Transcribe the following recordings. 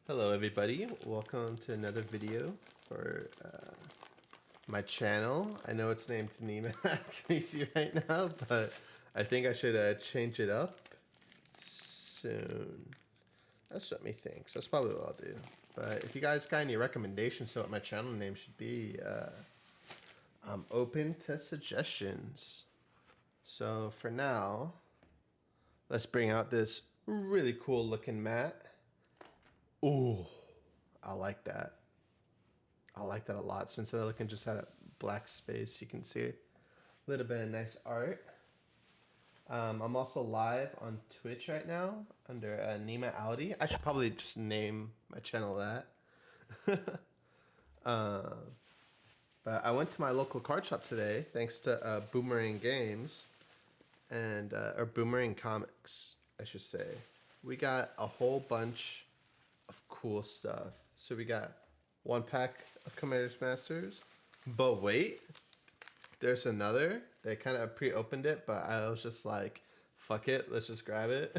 Hello everybody, welcome to another video for my channel. I know it's named Nima Crazy right now, but I think I should change it up soon. That's what me thinks. That's probably what I'll do. But if you guys got any recommendations to what my channel name should be, I'm open to suggestions. So for now, let's bring out this really cool looking mat. Ooh, I like that. I like that a lot. So instead of looking just at a black space, you can see a little bit of nice art. I'm also live on Twitch right now under Nima Audi. I should probably just name my channel that. But I went to my local card shop today, thanks to Boomerang Games and or Boomerang Comics, I should say. We got a whole bunch of cool stuff. So we got one pack of Commics Masters, but wait, there's another. They kind of pre-opened it, but I was just like, fuck it, let's just grab it.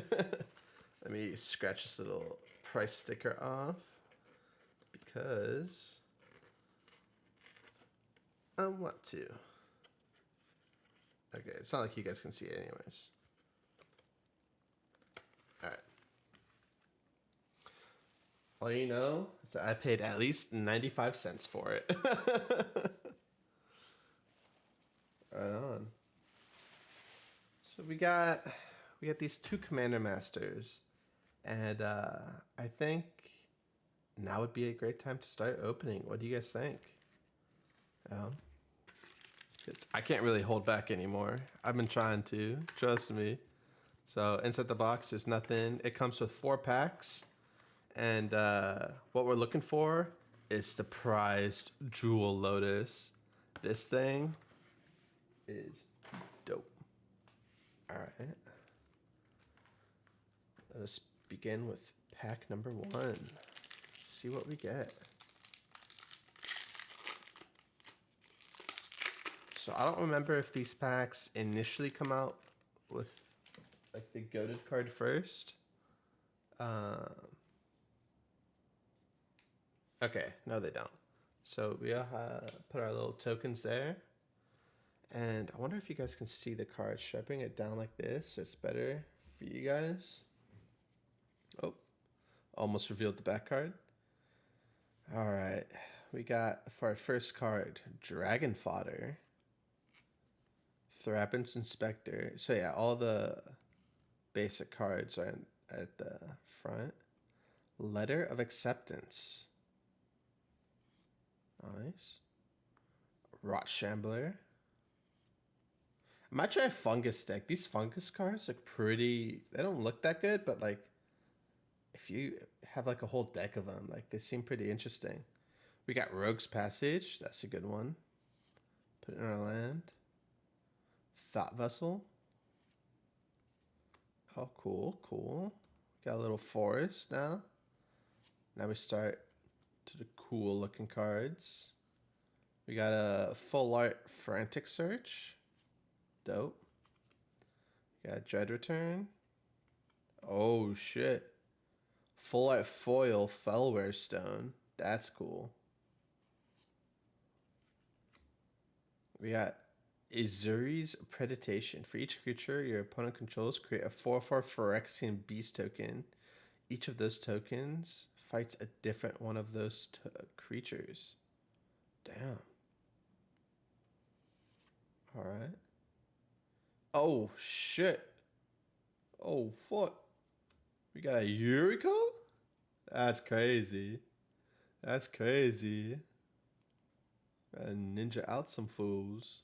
Let me scratch this little price sticker off because I want to. Okay, it's not like you guys can see it anyways. All right. All you know is that I paid at least 95 cents for it. Right on. So we got these two Commander Masters, and I think now would be a great time to start opening. What do you guys think? I can't really hold back anymore. I've been trying to, trust me. So inside the box, there's nothing. It comes with 4 packs. And what we're looking for is the prized Jewel Lotus. This thing is dope. All right. Let us begin with pack number 1. Let's see what we get. So I don't remember if these packs initially come out with like the goated card first. Okay, no they don't. So we put our little tokens there. And I wonder if you guys can see the card. Should I bring it down like this so it's better for you guys? Oh, almost revealed the back card. All right, we got for our first card, Dragon Fodder, Thrapin's Inspector. So yeah, all the basic cards are at the front. Letter of Acceptance. Nice. Rot Shambler. I might try a Fungus deck. These Fungus cards look pretty... They don't look that good, but like... If you have like a whole deck of them, like they seem pretty interesting. We got Rogue's Passage. That's a good one. Put it in our land. Thought Vessel. Oh, cool, cool. Got a little forest now. Now we start to the cool looking cards. We got a full art Frantic Search. Dope. We got Dread Return. Oh shit. Full art foil Fellware Stone. That's cool. We got Azuri's Predation. For each creature your opponent controls, create a 4/4 Phyrexian Beast token. Each of those tokens fights a different one of those creatures. Damn. All right. Oh, shit. Oh, fuck. We got a Yuriko? That's crazy. That's crazy. Gotta ninja out some fools.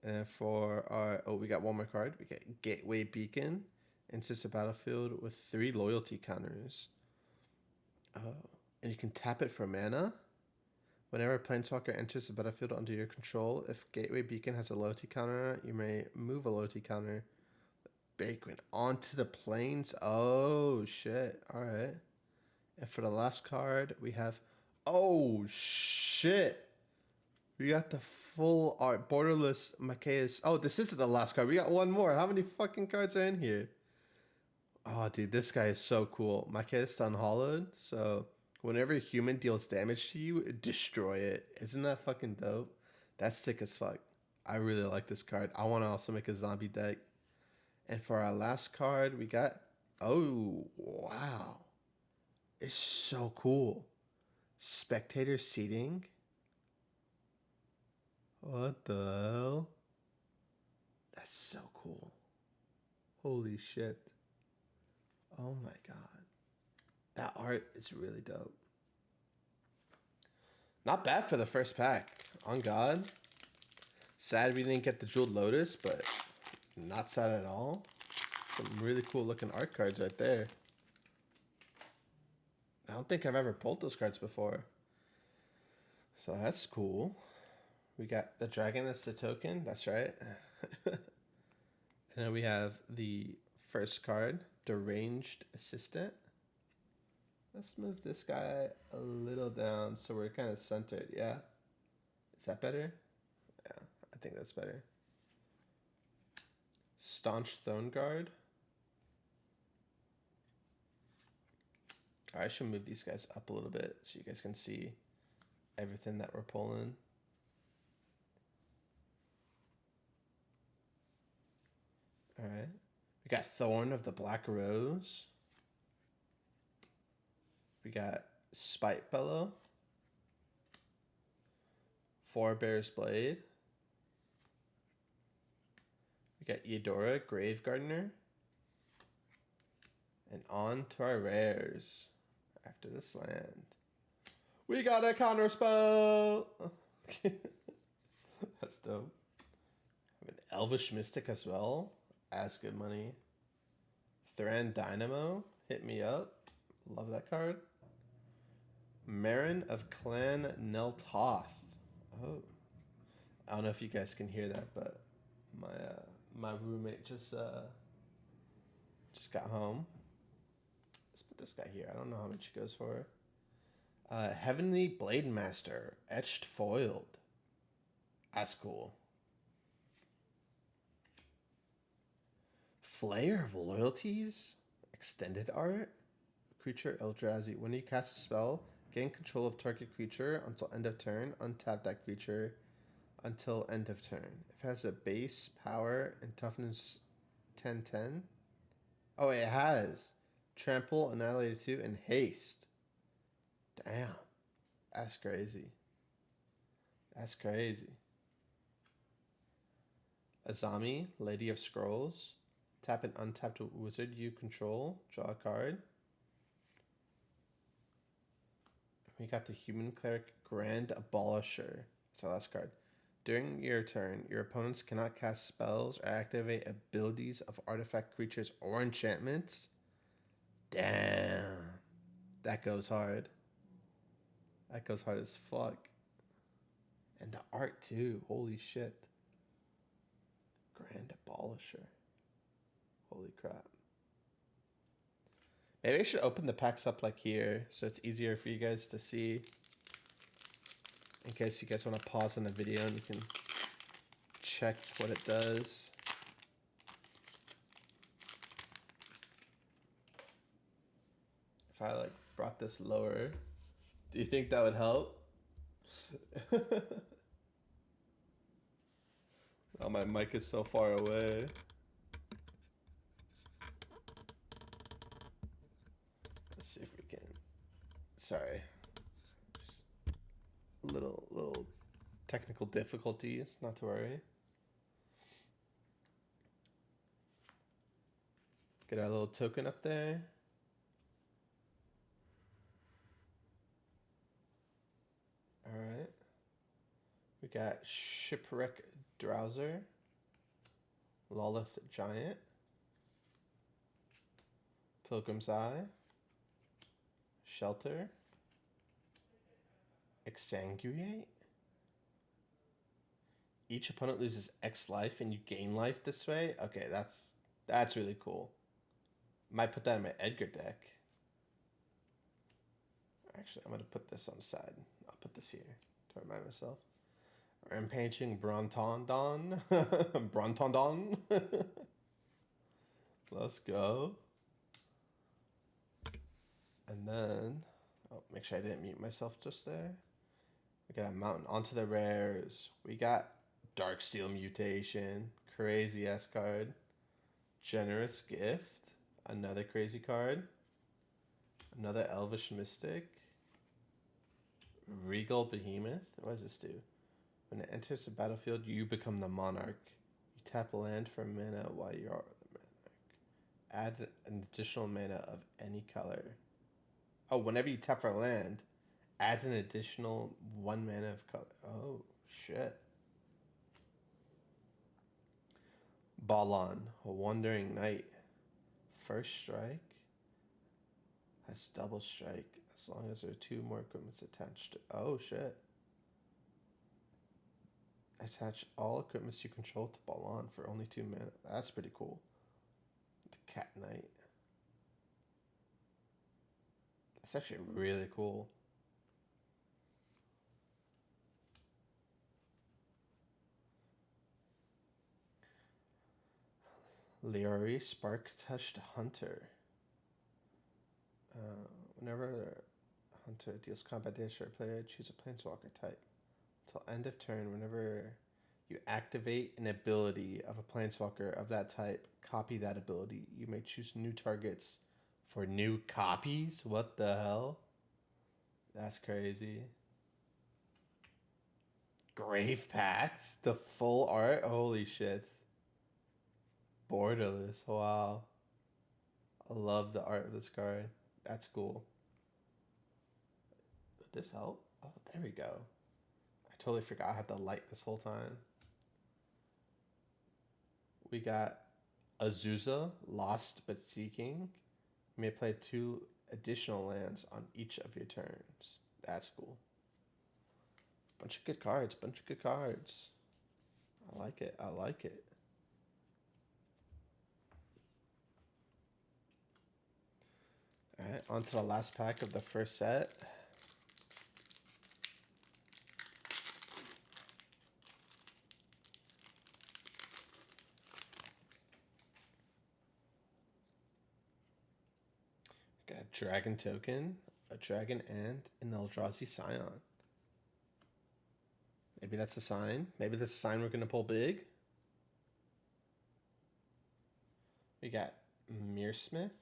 And for our... Oh, we got one more card. We got Gateway Beacon. Enters the battlefield with 3 loyalty counters. Oh, and you can tap it for mana. Whenever a Planeswalker enters the battlefield under your control, if Gateway Beacon has a loyalty counter, you may move a loyalty counter Bacon onto the planes. Oh, shit. All right. And for the last card, we have... Oh, shit. We got the full art Borderless Machias. Oh, this isn't the last card. We got one more. How many fucking cards are in here? Oh, dude, this guy is so cool. My kid's unhollowed, so whenever a human deals damage to you, destroy it. Isn't that fucking dope? That's sick as fuck. I really like this card. I want to also make a zombie deck. And for our last card, we got. Oh, wow. It's so cool. Spectator seating. What the hell? That's so cool. Holy shit. Oh my god. That art is really dope. Not bad for the first pack. On God. Sad we didn't get the Jeweled Lotus, but not sad at all. Some really cool looking art cards right there. I don't think I've ever pulled those cards before. So that's cool. We got the dragon as the token. That's right. And then we have the first card, Deranged Assistant. Let's move this guy a little down so we're kind of centered. Yeah. Is that better? Yeah, I think that's better. Staunch Throne Guard. I should move these guys up a little bit so you guys can see everything that we're pulling. All right. We got Thorn of the Black Rose. We got Spite Bellow. Forebear's Blade. We got Eudora, Grave Gardener. And on to our rares after this land. We got a counterspell! That's dope. I have an Elvish Mystic as well. As good money. Thran Dynamo. Hit me up. Love that card. Marin of Clan Neltoth. Oh. I don't know if you guys can hear that, but my roommate just got home. Let's put this guy here. I don't know how much he goes for. Heavenly Blade Master. Etched Foiled. That's cool. Flayer of Loyalties. Extended art. Creature Eldrazi. When you cast a spell, gain control of target creature until end of turn. Untap that creature until end of turn. If it has a base, power, and toughness 10/10. Oh, it has Trample, Annihilated 2, and Haste. Damn. That's crazy. That's crazy. Azami, Lady of Scrolls. Tap an untapped wizard you control. Draw a card. We got the Human Cleric Grand Abolisher. That's our last card. During your turn, your opponents cannot cast spells or activate abilities of artifact creatures or enchantments. Damn. That goes hard. That goes hard as fuck. And the art too. Holy shit. Grand Abolisher. Holy crap. Maybe I should open the packs up like here so it's easier for you guys to see. In case you guys want to pause on the video and you can check what it does. If I like brought this lower, do you think that would help? Oh, my mic is so far away. Let's see if we can. Sorry. Just little technical difficulties, not to worry. Get our little token up there. All right. We got Shipwreck Drowser, Lolith Giant, Pilgrim's Eye, Shelter, Exsanguinate. Each opponent loses X life and you gain life this way. Okay, that's really cool. Might put that in my Edgar deck. Actually, I'm gonna put this on the side. I'll put this here to remind myself. Rampaging Brontondon. Brontondon. Let's go. And then, oh, make sure I didn't mute myself just there. We got a mountain onto the rares. We got Darksteel Mutation, crazy ass card. Generous Gift, another crazy card. Another Elvish Mystic. Regal Behemoth. What does this do? When it enters the battlefield, you become the monarch. You tap a land for mana while you are the monarch. Add an additional mana of any color. Oh, whenever you tap for a land, add an additional 1 mana of color. Oh, shit. Balan, a wandering knight. First strike has double strike as long as there are 2 more equipments attached. Oh, shit. Attach all equipments you control to Balan for only 2 mana. That's pretty cool. The Cat Knight. That's actually really cool. Leori, Spark Touched Hunter. Whenever a hunter deals combat damage to a player, choose a planeswalker type. Till end of turn, whenever you activate an ability of a planeswalker of that type, copy that ability. You may choose new targets for new copies? What the hell? That's crazy. Grave Pact? The full art? Holy shit. Borderless. Wow. I love the art of this card. That's cool. Would this help? Oh, there we go. I totally forgot I had the light this whole time. We got Azusa, Lost but Seeking. You may play 2 additional lands on each of your turns. That's cool. Bunch of good cards. Bunch of good cards. I like it. I like it. Alright, on to the last pack of the first set. Got a Dragon Token, a Dragon Ant, and an Eldrazi Scion. Maybe that's a sign. Maybe that's a sign we're going to pull big. We got Mearsmith.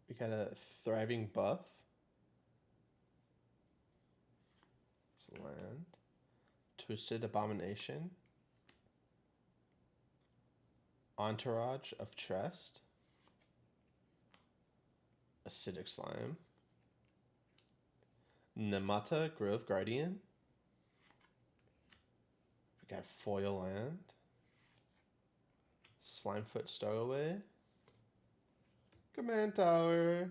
We got a Thriving Buff. It's land. Twisted Abomination. Entourage of Trest. Acidic Slime. Namata Grove Guardian. We got Foil Land. Slimefoot Stowaway. Command Tower.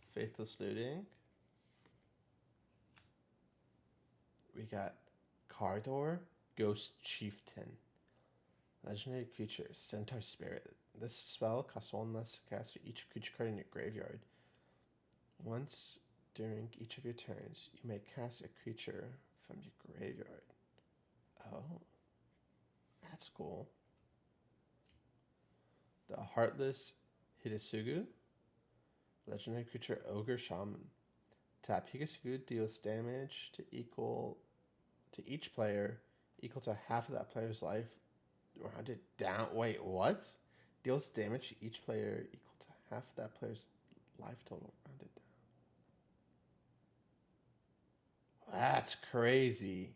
Faithless Looting. We got Cardor, Ghost Chieftain. Legendary creature, Centaur Spirit. This spell costs 1 less to cast for each creature card in your graveyard. Once during each of your turns, you may cast a creature from your graveyard. Oh, that's cool. The Heartless Hidetsugu. Legendary creature, Ogre Shaman. Tap Hidetsugu deals damage to each player equal to half of that player's life rounded down. Wait, what? Deals damage to each player equal to half of that player's life total rounded down. That's crazy.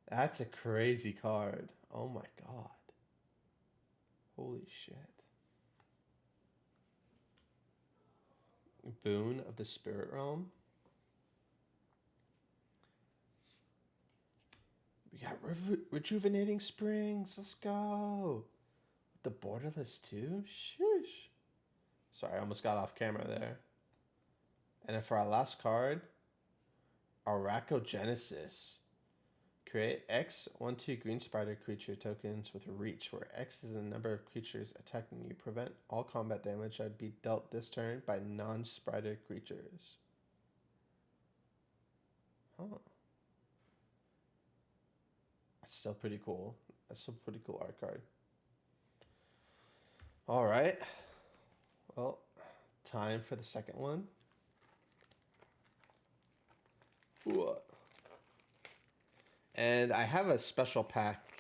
That's a crazy card. Oh my god. Holy shit. Boon of the Spirit Realm. We got Rejuvenating Springs. Let's go. The Borderless too? Shush. Sorry, I almost got off camera there. And then for our last card, Arachogenesis. Create X 1/2 green spider creature tokens with reach, where X is the number of creatures attacking you. Prevent all combat damage that would be dealt this turn by non-spider creatures. Huh. That's still pretty cool. That's still a pretty cool art card. All right. Well, time for the second one. Ooh. And I have a special pack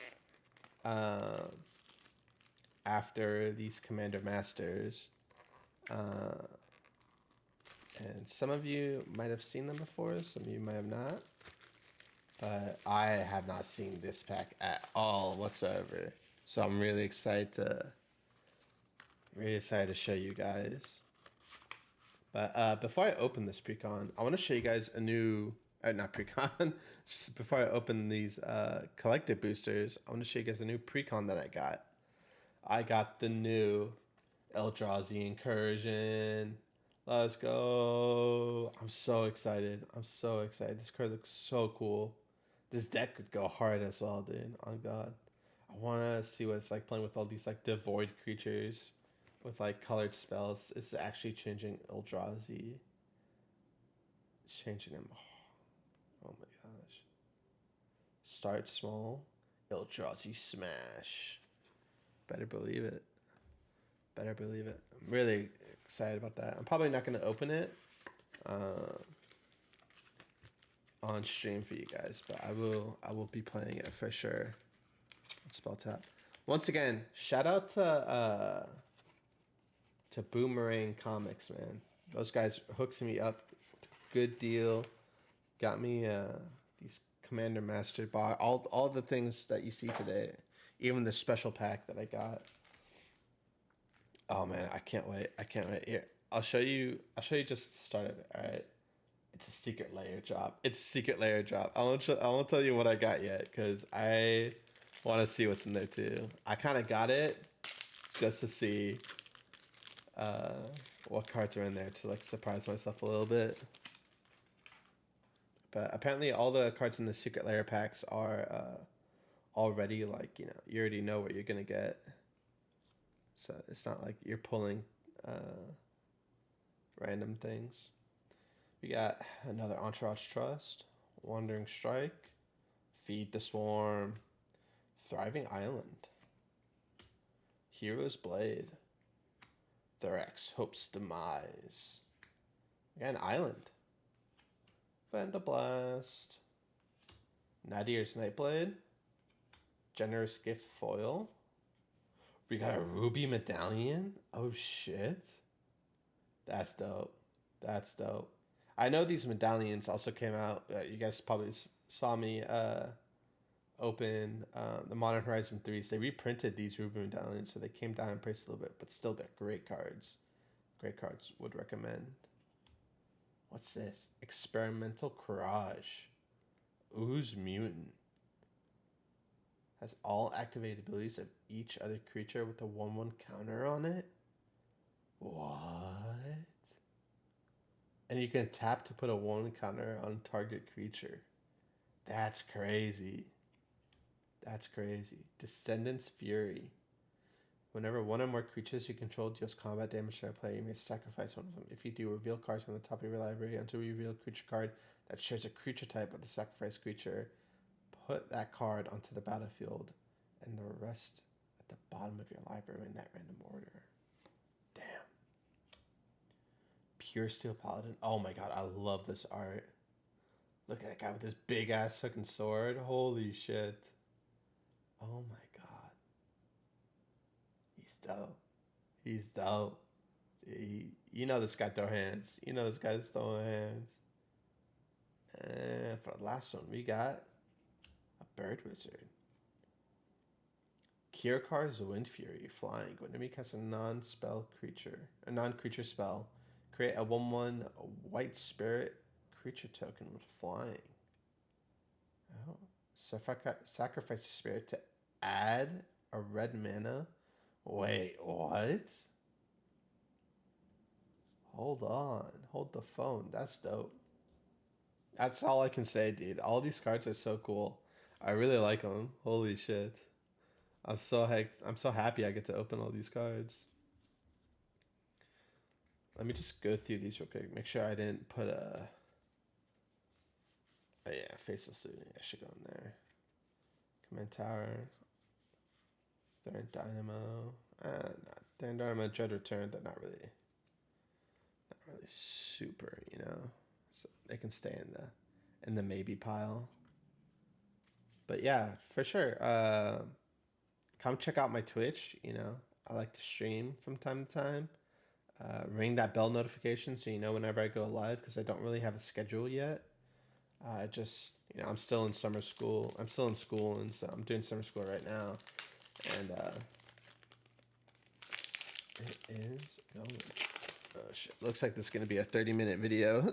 after these Commander Masters. And some of you might have seen them before, some of you might have not. But I have not seen this pack at all whatsoever. So I'm really excited to show you guys. But before I open this Precon, I want to show you guys a new, not Precon, just before I open these collective boosters, I want to show you guys a new Precon that I got. I got the new Eldrazi Incursion. Let's go. I'm so excited. I'm so excited. This card looks so cool. This deck could go hard as well, dude. On God. I want to see what it's like playing with all these like devoid creatures with like colored spells. It's actually changing Eldrazi. It's changing him. Oh my gosh. Start small. Eldrazi smash. Better believe it. Better believe it. I'm really excited about that. I'm probably not going to open it on stream for you guys, but I will be playing it for sure. Spell tap. Once again, shout out to Boomerang Comics, man. Those guys hooked me up. Good deal. Got me these Commander Master box. All the things that you see today. Even the special pack that I got. Oh man, I can't wait. I can't wait. Here, I'll show you just the start of it. All right. It's a secret layer drop. It's a secret layer drop. I won't tell you what I got yet because I want to see what's in there too. I kind of got it just to see what cards are in there to like surprise myself a little bit. But apparently all the cards in the secret layer packs are already like, you know, you already know what you're going to get. So it's not like you're pulling random things. We got another Entourage Trust, Wandering Strike, Feed the Swarm, Thriving Island, Hero's Blade, Thorax Hope's Demise. We got an Island, Vandablast, Nadir's Nightblade, Generous Gift Foil. We got a Ruby Medallion. Oh shit. That's dope. That's dope. I know these medallions also came out. You guys probably saw me open the Modern Horizon 3s. They reprinted these Ruby medallions, so they came down in price a little bit, but still they're great cards. Great cards. Would recommend. What's this? Experimental Courage. Ooze Mutant. Has all activated abilities of each other creature with a 1/1 counter on it. What? And you can tap to put a 1 counter on target creature. That's crazy. That's crazy. Descendant's Fury. Whenever one or more creatures you control deals combat damage to a player, you may sacrifice one of them. If you do, reveal cards from the top of your library until you reveal a creature card that shares a creature type with the sacrificed creature. Put that card onto the battlefield and the rest at the bottom of your library in that random order. Damn. Pure Steel Paladin. Oh my god, I love this art. Look at that guy with this big ass fucking sword. Holy shit. Oh my god. He's dope. He's dope. You know this guy throw hands. You know this guy's throwing hands. And for the last one, we got a Bird Wizard. Kierkegaard's Wind Fury. Flying. When enemy casts a non-creature spell, create a 1/1 white spirit creature token with flying. Oh. Sacrifice a spirit to add a red mana. Wait, what? Hold on. Hold the phone. That's dope. That's all I can say, dude. All these cards are so cool. I really like them. Holy shit. I'm so happy I get to open all these cards. Let me just go through these real quick. Make sure I didn't put a... Oh yeah, Faceless Looting. I should go in there. Command Tower. They're in Dynamo. They're in Dynamo. Dread Return. They're not really super, you know, so they can stay in the maybe pile. But yeah, for sure. Come check out my Twitch. You know, I like to stream from time to time. Ring that bell notification so you know whenever I go live, because I don't really have a schedule yet. I just, you know, I'm still in summer school. I'm still in school, and so I'm doing summer school right now. And it is going. Oh shit! Looks like this is gonna be a 30-minute video.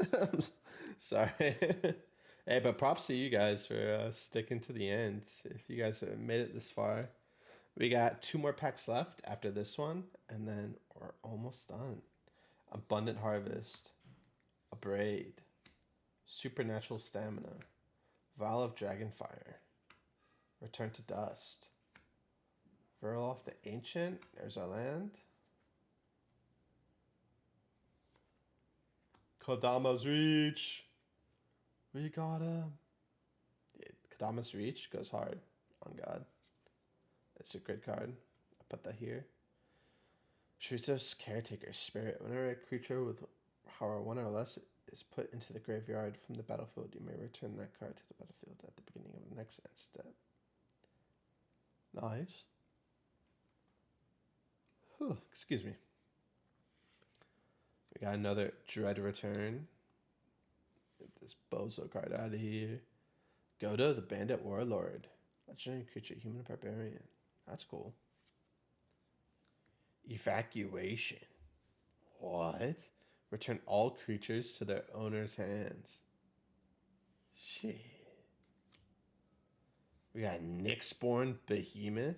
Sorry. Hey, but props to you guys for sticking to the end. If you guys have made it this far, we got 2 more packs left after this one, and then we're almost done. Abundant Harvest, a Braid, Supernatural Stamina, Vial of Dragonfire, Return to Dust, Verlof the Ancient, there's our land. Kodama's Reach, we got him. Kodama's Reach goes hard, on God. It's a good card. I put that here. Shrizos Caretaker Spirit. Whenever a creature with power 1 or less is put into the graveyard from the battlefield, you may return that card to the battlefield at the beginning of the next end step. Nice. Whew, excuse me. We got another Dread Return. Get this bozo card out of here. Godo, the Bandit Warlord. Legendary creature, human barbarian. That's cool. Evacuation. What? Return all creatures to their owner's hands. Shit. We got Nyxborn Behemoth.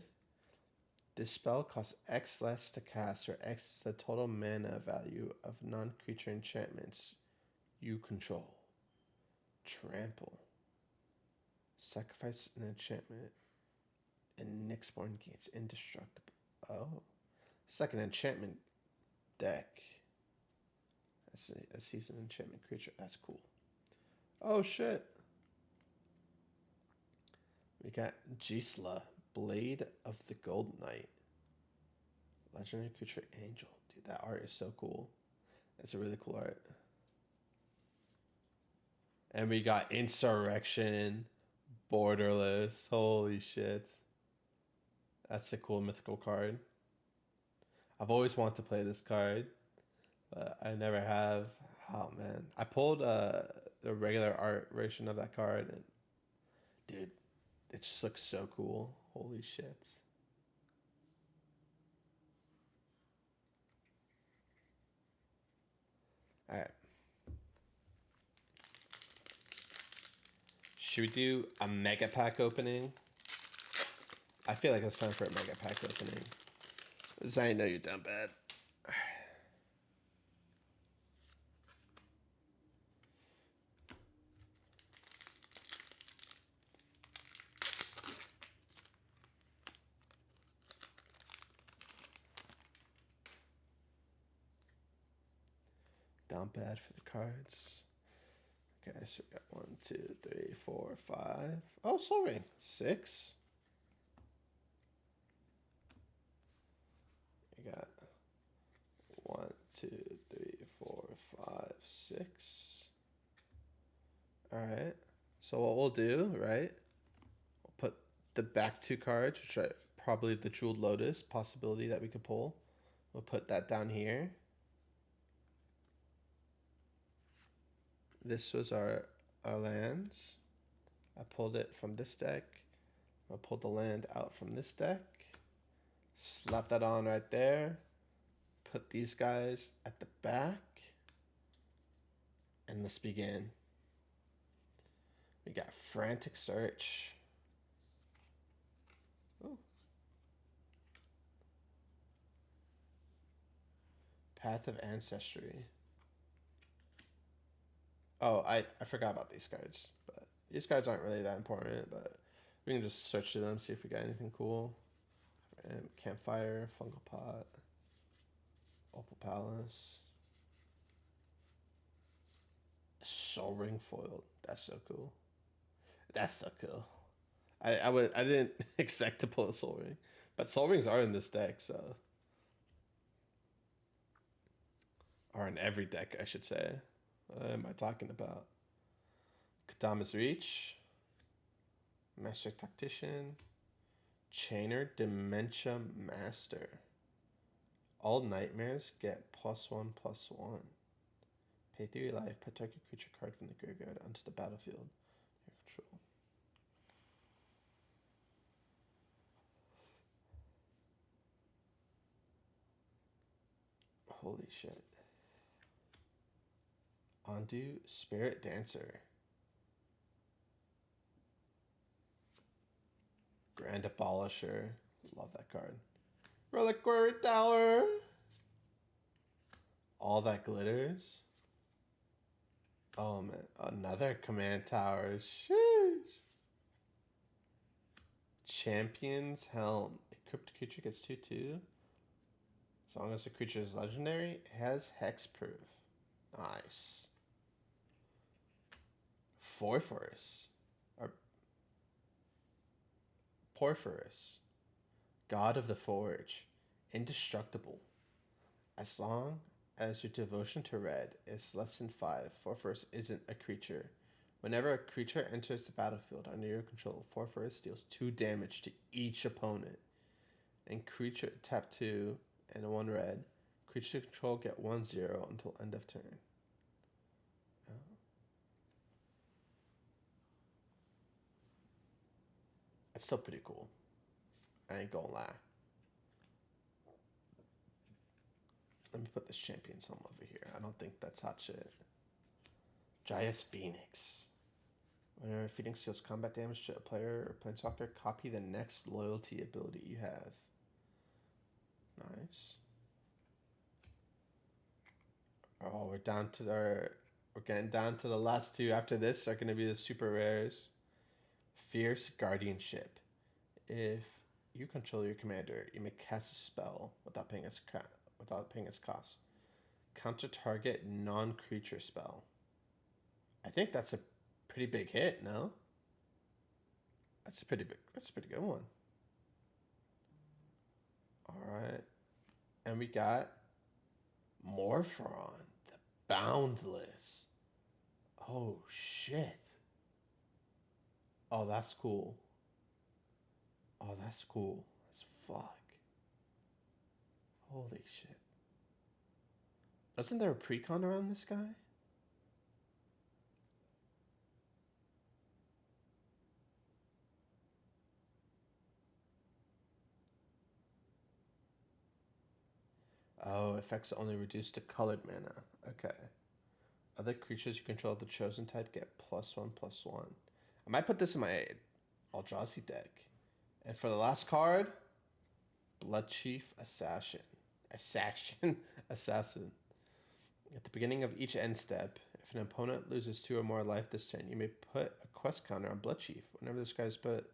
This spell costs X less to cast, or X the total mana value of non-creature enchantments you control. Trample. Sacrifice an enchantment, and Nyxborn gains indestructible. Oh. It's like an enchantment deck. I see an enchantment creature. That's cool. Oh shit. We got Gisla, Blade of the Gold Knight. Legendary creature angel. Dude, that art is so cool. That's a really cool art. And we got Insurrection, Borderless. Holy shit. That's a cool mythical card. I've always wanted to play this card, but I never have. Oh man. I pulled the regular art version of that card, and dude, it just looks so cool. Holy shit. Alright. Should we do a mega pack opening? I feel like it's time for a mega pack opening. Because I know you're down bad. Down bad for the cards. Okay, so we got 1, 2, 3, 4, 5. Oh, Soul Ring. 6. We got 1, 2, 3, 4, 5, 6. Alright. So what we'll do, right? We'll put the back 2 cards, which are probably the Jeweled Lotus possibility that we could pull. We'll put that down here. This was our lands. I pulled it from this deck. I pulled the land out from this deck. Slap that on right there. Put these guys at the back. And let's begin. We got Frantic Search. Ooh. Path of Ancestry. Oh, I forgot about these cards, but these cards aren't really that important, but we can just search through them, see if we got anything cool. Campfire, Fungal Pot, Opal Palace, Soul Ring foiled. That's so cool. That's so cool. I didn't expect to pull a Soul Ring, but Soul Rings are in this deck, so. Or in every deck, I should say. What am I talking about? Kadama's Reach, Master Tactician, Chainer, Dementia Master. All nightmares get +1/+1. Pay 3 life, put target creature card from the graveyard onto the battlefield. Your control. Holy shit. Undo Spirit Dancer. Grand Abolisher. Love that card. Reliquary Tower. All that glitters. Oh man, another command tower. Sheesh. Champion's Helm. Equipped creature gets 2/2. As long as the creature is legendary, it has hexproof. Nice. Porphyros. God of the Forge. Indestructible. As long as your devotion to red is less than 5, Porphyros isn't a creature. Whenever a creature enters the battlefield under your control, Porphyros deals 2 damage to each opponent. And creature tap 2 and 1 red. Creature control get 1/0 until end of turn. It's still pretty cool. I ain't gonna lie. Let me put this Champion's Helm over here. I don't think that's hot shit. Jaia's Phoenix. Whenever Phoenix deals combat damage to a player or planeswalker, copy the next loyalty ability you have. Nice. Oh, we're getting down to the last 2. After this are going to be the super rares. Fierce Guardianship. If you control your commander, you may cast a spell without paying its cost. Counter target non-creature spell. I think that's a pretty big hit, no? That's a pretty good one. Alright. And we got Morphron, the Boundless. Oh shit. Oh, that's cool. Oh, that's cool as fuck. Holy shit. Wasn't there a precon around this guy? Oh, effects only reduced to colored mana. Okay. Other creatures you control of the chosen type get +1/+1. I might put this in my Eldrazi deck. And for the last card, Blood Chief Assassin. Assassin. At the beginning of each end step, if an opponent loses 2 or more life this turn, you may put a quest counter on Blood Chief. Whenever this guy is put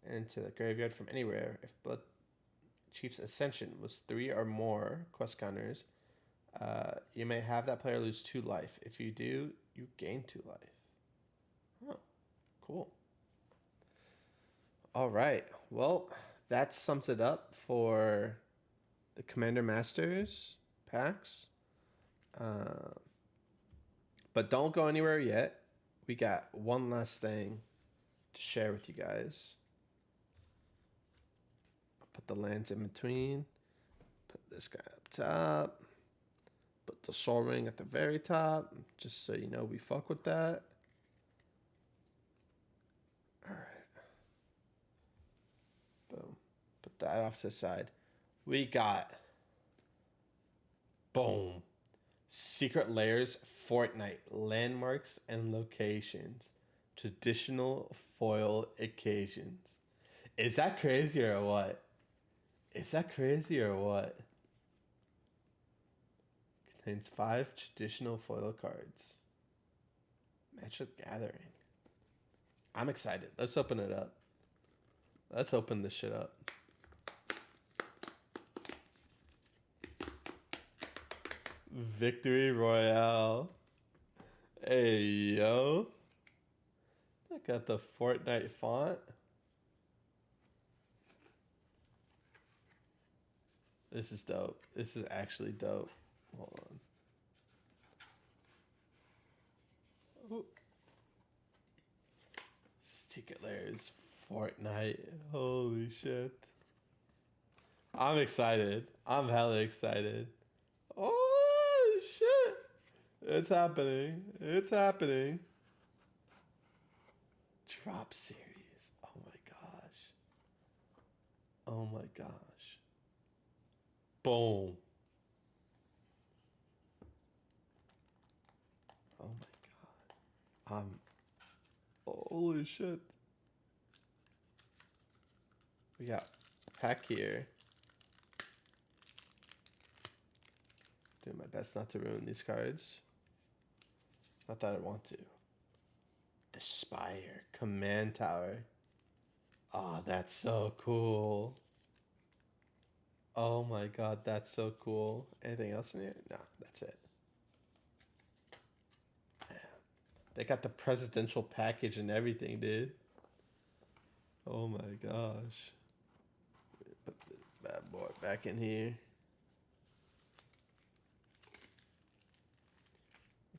into the graveyard from anywhere, if Blood Chief's Ascension was 3 or more quest counters, you may have that player lose 2 life. If you do, you gain 2 life. Oh, cool. All right. Well, that sums it up for the Commander Masters packs. But don't go anywhere yet. We got one last thing to share with you guys. I'll put the lands in between. Put this guy up top. Put the Sol Ring at the very top. Just so you know we fuck with that. Alright. Boom. Put that off to the side. We got... Boom. Secret Layers, Fortnite, Landmarks and Locations. Traditional foil occasions. Is that crazy or what? Contains 5 traditional foil cards. Magic Gathering. I'm excited. Let's open it up. Let's open this shit up. Victory Royale. Hey, yo. I got the Fortnite font. This is dope. This is actually dope. Hold on. Ooh. Secret layers, Fortnite. Holy shit. I'm excited. I'm hella excited. Oh shit. It's happening. It's happening. Drop series. Oh my gosh. Oh my gosh. Boom. Oh my god. Holy shit. We got pack here. Doing my best not to ruin these cards. Not that I want to. The Spire. Command Tower. Oh, that's so cool. Oh my god, that's so cool. Anything else in here? No, that's it. They got the presidential package and everything, dude. Oh my gosh. Put this bad boy back in here.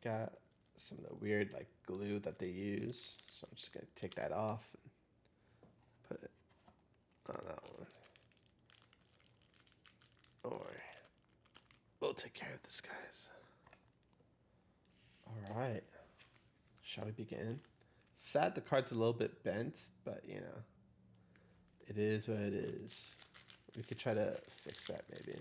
Got some of the weird like glue that they use. So I'm just gonna take that off and put it on that one. Or we'll take care of this, guys. Alright. Shall we begin? Sad the card's a little bit bent, but you know. It is what it is. We could try to fix that maybe.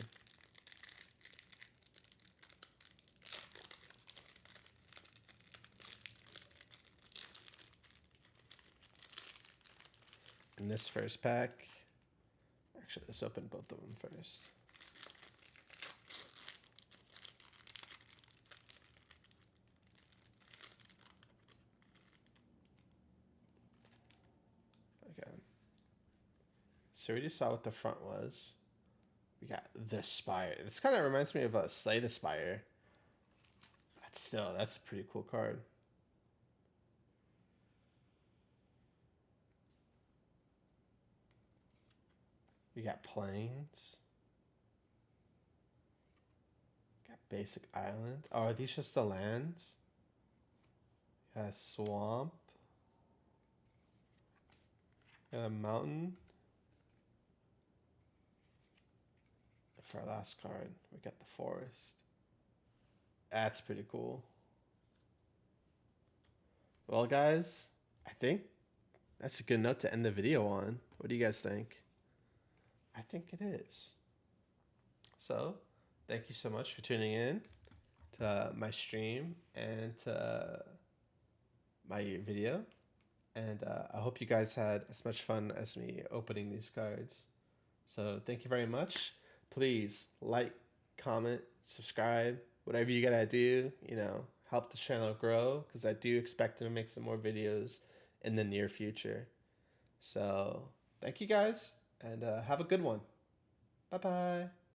In this first pack, actually let's open both of them first. Okay. So we just saw what the front was. We got the Spire. This kind of reminds me of a Slay the Spire. That's a pretty cool card. We got Plains. Got Basic Island. Oh, are these just the lands? Got a Swamp. Got a Mountain. For our last card, we got the Forest. That's pretty cool. Well, guys, I think that's a good note to end the video on. What do you guys think? I think it is. So, thank you so much for tuning in to my stream and to my video. And I hope you guys had as much fun as me opening these cards. So, thank you very much. Please like, comment, subscribe, whatever you gotta do, you know, help the channel grow, because I do expect to make some more videos in the near future. So thank you guys, and have a good one. Bye bye.